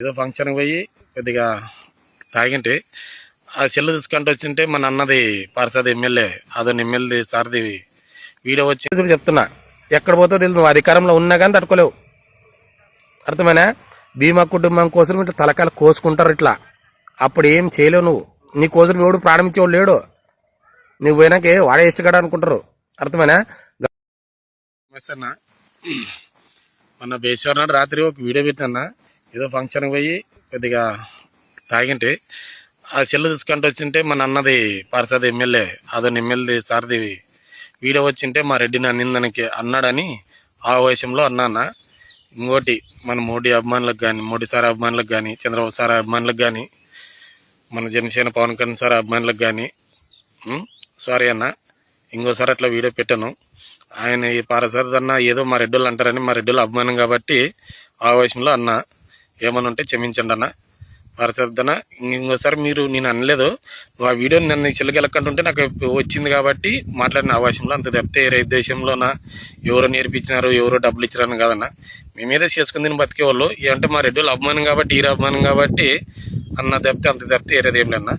ఏదో ఫంక్షన్కి పోయి కొద్దిగా తాగింటి ఆ సెల్లు తీసుకుంటూ వచ్చింటే మన అన్నది పార్సది ఎమ్మెల్యే అదొని ఎమ్మెల్యే సార్ది వీడియో వచ్చి చెప్తున్నా. ఎక్కడ పోతో తెలుసు, నువ్వు అధికారంలో ఉన్నా కానీ తట్టుకోలేవు. అర్థమైనా? భీమా కుటుంబం కోసం ఇట్లా తలకాయలు కోసుకుంటారు ఇట్లా. అప్పుడు ఏం చేయలేవు నువ్వు. నీ కోసం ఎవడు ప్రారంభించేవాడు లేడు. నువ్వు పోయినాక వాడే ఇష్టగడ అనుకుంటారు. అర్థమైనా? మొన్న బేశ్వర్ నాడు రాత్రి ఒక వీడియో పెట్టినా. ఏదో ఫంక్షన్కి పోయి కొద్దిగా తాగింటి ఆ సెల్లు తీసుకుంటూ వచ్చింటే మన అన్నది పార్సది ఎమ్మెల్యే అదొని ఎమ్మెల్యే సార్ది వీడియో వచ్చింటే మా రెడ్డిని అన్నిందనికి అన్నాడని ఆ వయసంలో అన్నా. ఇంకోటి మన మోడీ అభిమానులకు కానీ, మోడీ సార్ అభిమానులకు కానీ, చంద్రబాబు సార్ అభిమానులకు కానీ, మన జనసేన పవన్ కళ్యాణ్ సార్ అభిమానులకు కానీ సారీ అన్న, ఇంకోసారి అట్లా వీడియో పెట్టాను. ఆయన ఈ పారసారి అన్న ఏదో మా రెడ్డిలు అంటారని మా రెడ్డిలు అభిమానం కాబట్టి ఆ వయసంలో అన్న. ఏమని ఉంటే క్షమించండి అన్న. పారసారిదన్న ఇంకోసారి మీరు నేను అనలేదు. ఆ వీడియో నన్ను చెల్లగెలకంటుంటే నాకు వచ్చింది కాబట్టి మాట్లాడిన అవకాశంలో అంత తప్పితే ఏ దేశంలోనా ఎవరో నేర్పించినారు, ఎవరో డబ్బులు ఇచ్చినారని కాదన్న. మేమేదో చేసుకుని దీన్ని బతికేవాళ్ళు. అంటే మా రెడ్డిలు అభిమానం కాబట్టి, ఈ అభిమానం కాబట్టి అన్న తప్పితే అంత తప్పితే ఏరేది ఏం లేదన్నా.